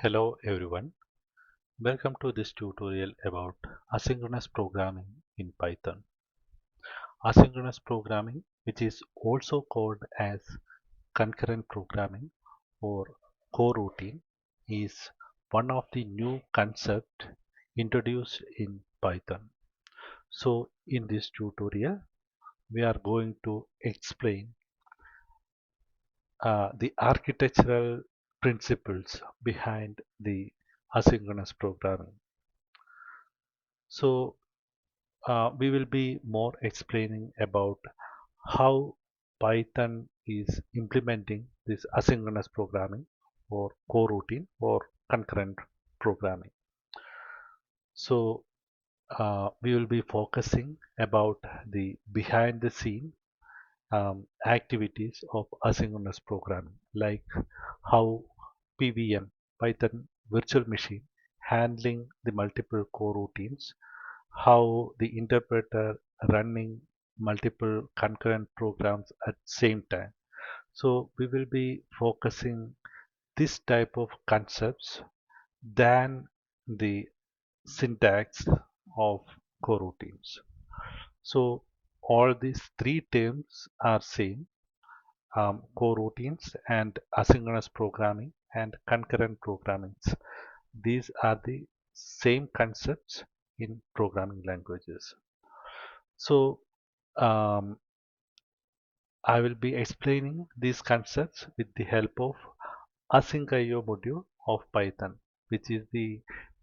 Hello everyone, welcome to this tutorial about asynchronous programming in Python. Asynchronous programming, which is also called as concurrent programming or coroutine, is one of the new concepts introduced in Python. So in this tutorial, we are going to explain the architectural principles behind the asynchronous programming. So we will be more explaining about how Python is implementing this asynchronous programming or coroutine or concurrent programming. So we will be focusing about the behind the scene activities of asynchronous programming, like how PVM, Python virtual machine, handling the multiple coroutines, how the interpreter running multiple concurrent programs at same time. So we will be focusing this type of concepts than the syntax of coroutines. So all these three terms are same, coroutines and asynchronous programming and concurrent programming. These are the same concepts in programming languages. So um, I will be explaining these concepts with the help of asyncio module of Python, which is the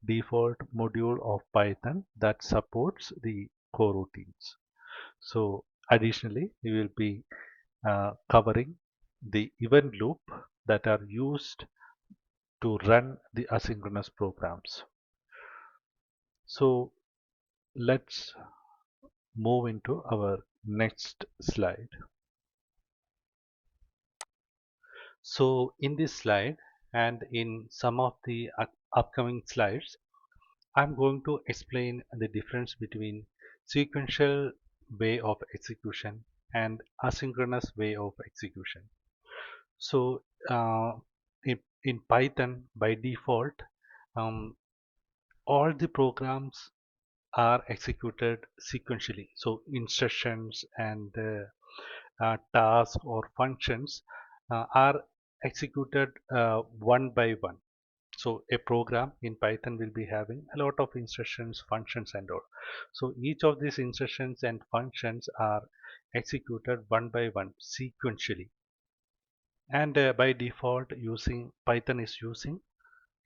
default module of Python that supports the coroutines. So additionally, we will be covering the event loop that are used to run the asynchronous programs. So let's move into our next slide. So in this slide and in some of the upcoming slides, I'm going to explain the difference between sequential way of execution and asynchronous way of execution. So in Python by default, um, all the programs are executed sequentially. So instructions and tasks or functions are executed one by one. So a program in Python will be having a lot of instructions, functions and all. So each of these instructions and functions are executed one by one sequentially. And by default using Python is using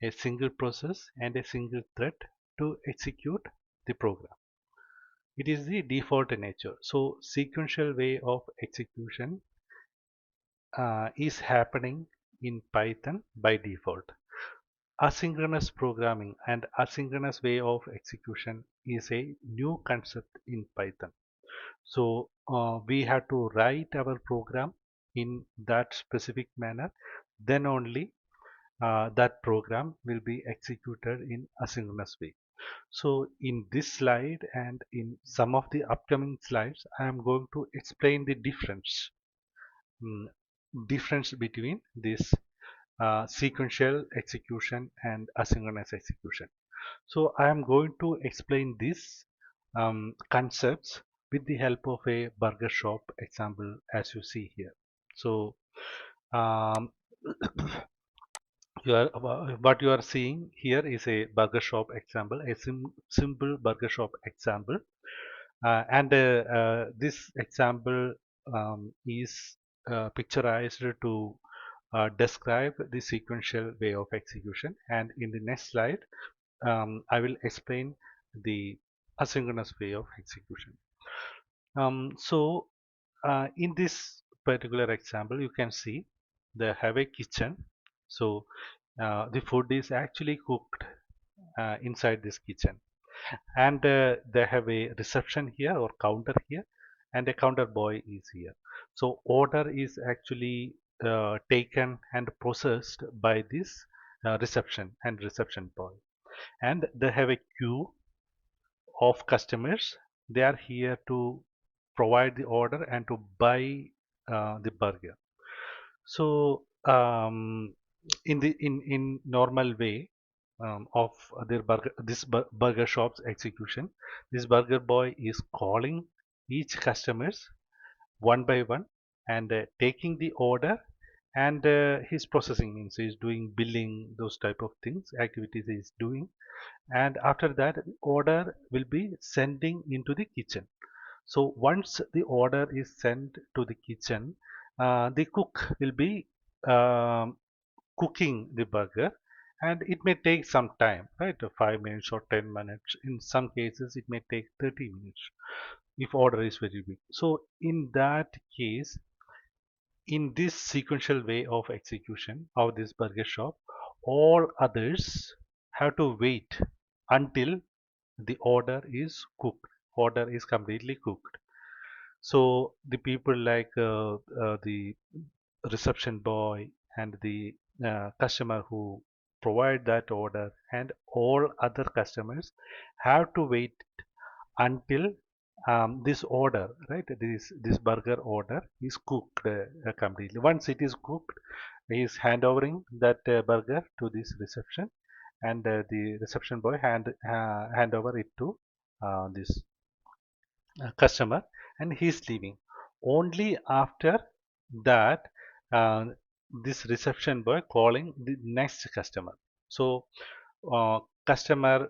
a single process and a single thread to execute the program. It is the default nature. So sequential way of execution is happening in Python by default. Asynchronous programming and asynchronous way of execution is a new concept in Python. So we have to write our program in that specific manner, then only that program will be executed in asynchronous way. So in this slide and in some of the upcoming slides, I am going to explain the mm, difference between this sequential execution and asynchronous execution. So I am going to explain these concepts with the help of a burger shop example as you see here. So um, what you are seeing here is a burger shop example, a simple burger shop example, and this example is picturized to describe the sequential way of execution. And in the next slide, I will explain the asynchronous way of execution. So in this particular example, you can see they have a kitchen. So the food is actually cooked inside this kitchen, and they have a reception here or counter here, and a counter boy is here. So order is actually taken and processed by this reception and reception boy, and they have a queue of customers. They are here to provide the order and to buy the burger. So in normal way of their burger shop's execution, this burger boy is calling each customers one by one and taking the order, and his processing means he's doing billing, those type of things activities he's doing, and after that the order will be sending into the kitchen. So once the order is sent to the kitchen, the cook will be um, cooking the burger, and it may take some time, right? 5 minutes or 10 minutes. In some cases, it may take 30 minutes if order is very big. So in that case, in this sequential way of execution of this burger shop, all others have to wait until the order is completely cooked. So the people like the reception boy and the customer who provide that order and all other customers have to wait until this order, right? This burger order is cooked completely. Once it is cooked, he is handovering that burger to this reception, and the reception boy hand over it to this customer, and he's leaving. Only after that, uh, this reception boy calling the next customer. So uh, customer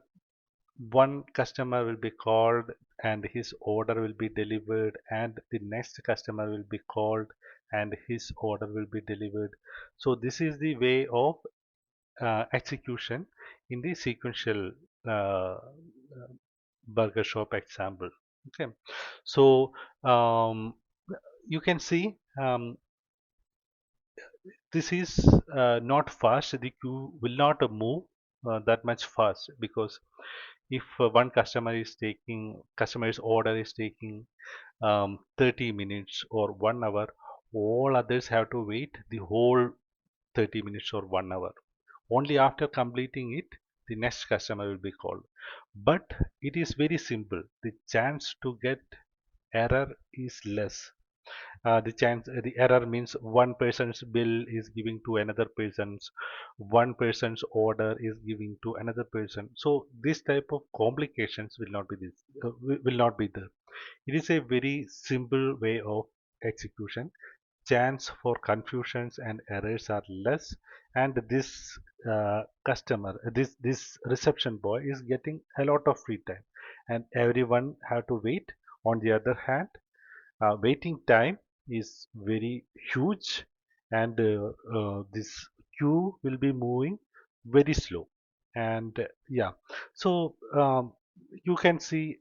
one customer will be called and his order will be delivered, and the next customer will be called and his order will be delivered. So this is the way of execution in the sequential burger shop example. Okay, so you can see this is not fast. The queue will not move that much fast, because if one customer's order is taking 30 minutes or 1 hour, all others have to wait the whole 30 minutes or 1 hour. Only after completing it, the next customer will be called. But it is very simple. The chance to get error is less. The error means one person's bill is giving to another person's, one person's order is giving to another person. So this type of complications will not be there. It is a very simple way of execution. Chance for confusions and errors are less, and this this reception boy is getting a lot of free time, and everyone have to wait. On the other hand, waiting time is very huge, and this queue will be moving very slow. And yeah, so you can see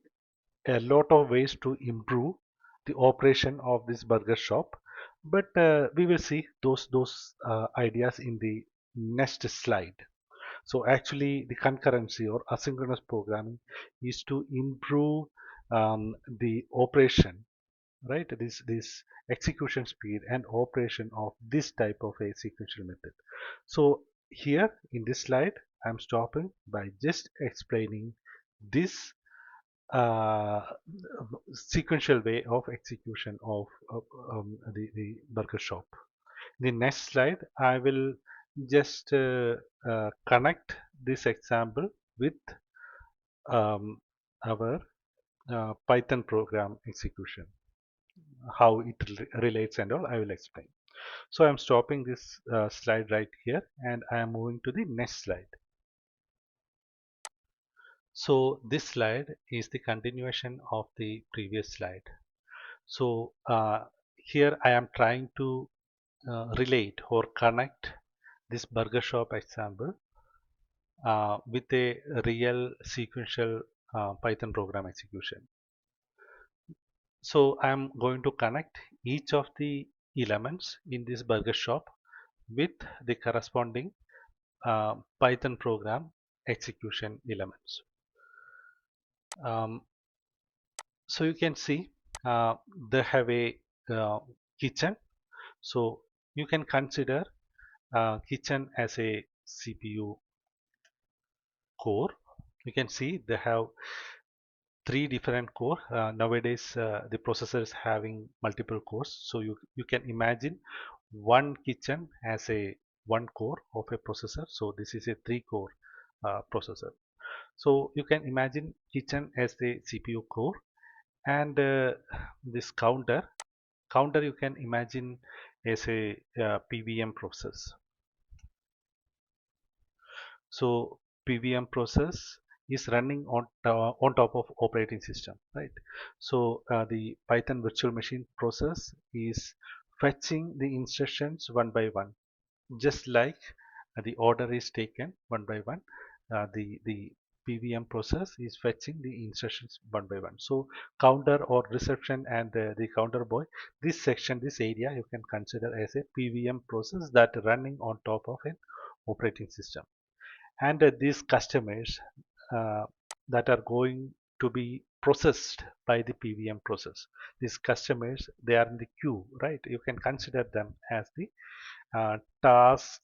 a lot of ways to improve the operation of this burger shop, but we will see those ideas in the next slide. So actually the concurrency or asynchronous programming is to improve the operation, right? This execution speed and operation of this type of a sequential method. So here in this slide, I'm stopping by just explaining this uh, sequential way of execution of the burger shop. The next slide, I will just connect this example with um, our Python program execution, how it relates and all I will explain. So I'm stopping this slide right here, and I am moving to the next slide. So this slide is the continuation of the previous slide. So here I am trying to relate or connect this burger shop example with a real sequential Python program execution. So I am going to connect each of the elements in this burger shop with the corresponding Python program execution elements. Um, so you can see they have a kitchen. So you can consider kitchen as a CPU core. You can see they have three different core. Nowadays, the processors having multiple cores. So you can imagine one kitchen as a one core of a processor. So this is a three core processor. So you can imagine kitchen as the CPU core, and this counter you can imagine as a PVM process. So PVM process is running on top of operating system, right? So the Python virtual machine process is fetching the instructions one by one, just like the order is taken one by one. The PVM process is fetching the instructions one by one. So counter or reception and the counter boy, this section, this area you can consider as a PVM process that running on top of an operating system. And these customers uh, that are going to be processed by the PVM process, these customers, they are in the queue, right? You can consider them as the tasks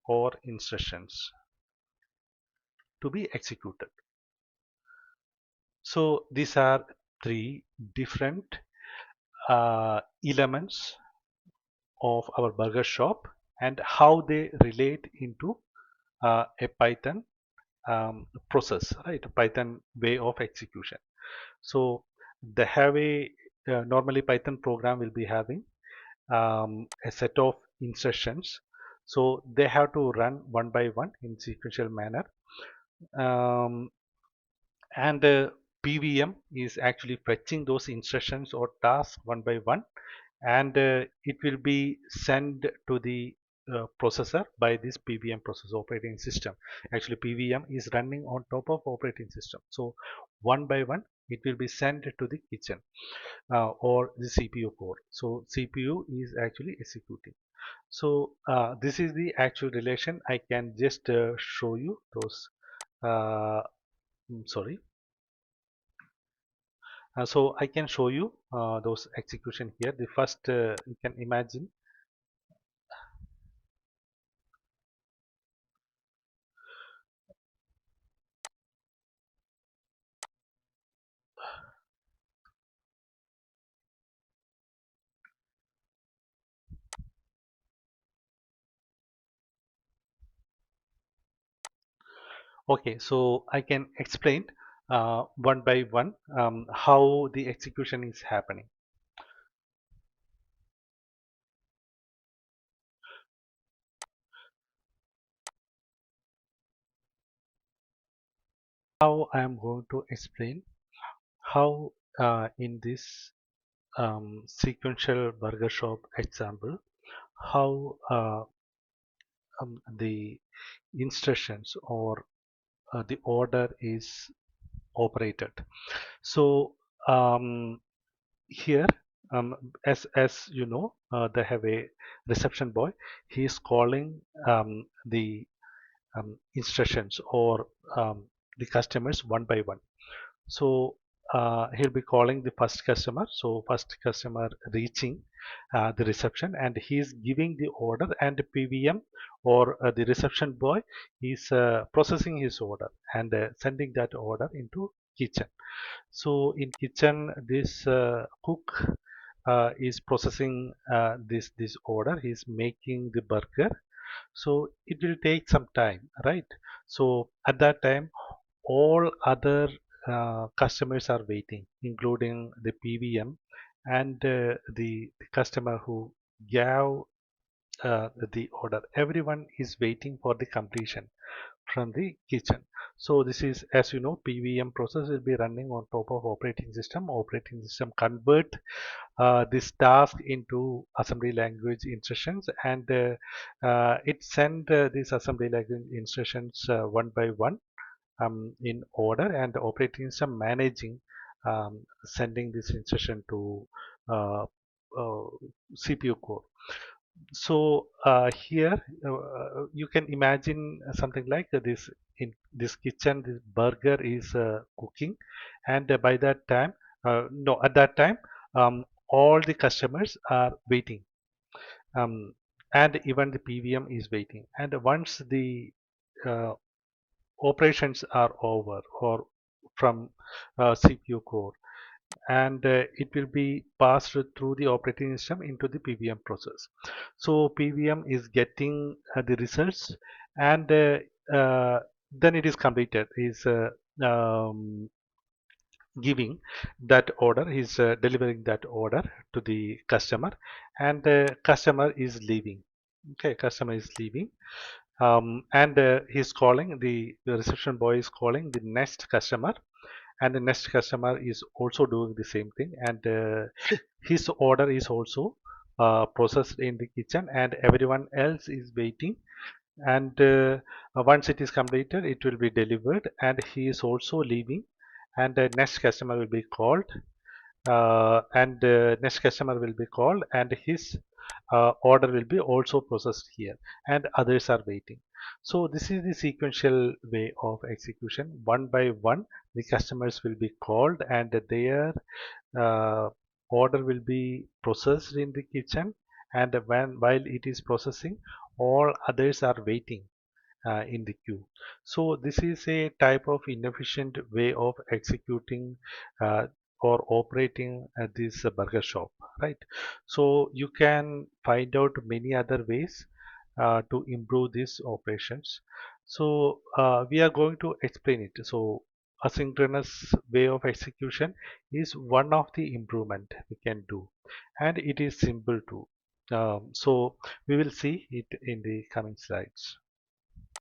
or instructions to be executed. So these are three different elements of our burger shop and how they relate into a Python process, right? A Python way of execution. So they have a normally Python program will be having a set of instructions. So they have to run one by one in sequential manner. Um, and PVM is actually fetching those instructions or tasks one by one, and it will be sent to the processor by this PVM process operating system. Actually PVM is running on top of operating system, so one by one it will be sent to the kitchen or the CPU core. So CPU is actually executing. So this is the actual relation. I can just show you those sorry. So I can show you those execution here. The first you can imagine. Okay, so I can explain one by one how the execution is happening. How I am going to explain how in this sequential burger shop example, how the instructions or the order is operated. So here as you know, they have a reception boy. He is calling the instructions or the customers one by one. So he'll be calling the first customer. So first customer reaching the reception, and he is giving the order, and the PVM or the reception boy is processing his order and sending that order into kitchen. So in kitchen, this cook is processing this order. He's making the burger. So it will take some time, right? So at that time, all other customers are waiting, including the PVM and the customer who gave the order. Everyone is waiting for the completion from the kitchen. So this is, as you know, PVM process will be running on top of operating system. Operating system convert this task into assembly language instructions, and it send these assembly language instructions one by one in order, and the operating system managing sending this instruction to uh, uh, CPU core. So here you can imagine something like this. In this kitchen, this burger is cooking, and by that time, no, at that time, all the customers are waiting, um, and even the PVM is waiting. And once the uh, operations are over or from CPU core, and it will be passed through the operating system into the PVM process. So PVM is getting the results, and then it is completed. Is um, giving that order, is delivering that order to the customer, and the customer is leaving. Okay, customer is leaving, and he's calling, the reception boy is calling the next customer, and the next customer is also doing the same thing, and his order is also processed in the kitchen, and everyone else is waiting, and once it is completed it will be delivered, and he is also leaving, and the next customer will be called, and next customer will be called, and his order will be also processed here, and others are waiting. So this is the sequential way of execution. One by one the customers will be called, and their uh, order will be processed in the kitchen, and while it is processing, all others are waiting in the queue. So this is a type of inefficient way of executing uh, or operating this burger shop, right? So you can find out many other ways to improve these operations. So we are going to explain it. So asynchronous way of execution is one of the improvement we can do, and it is simple too. So we will see it in the coming slides.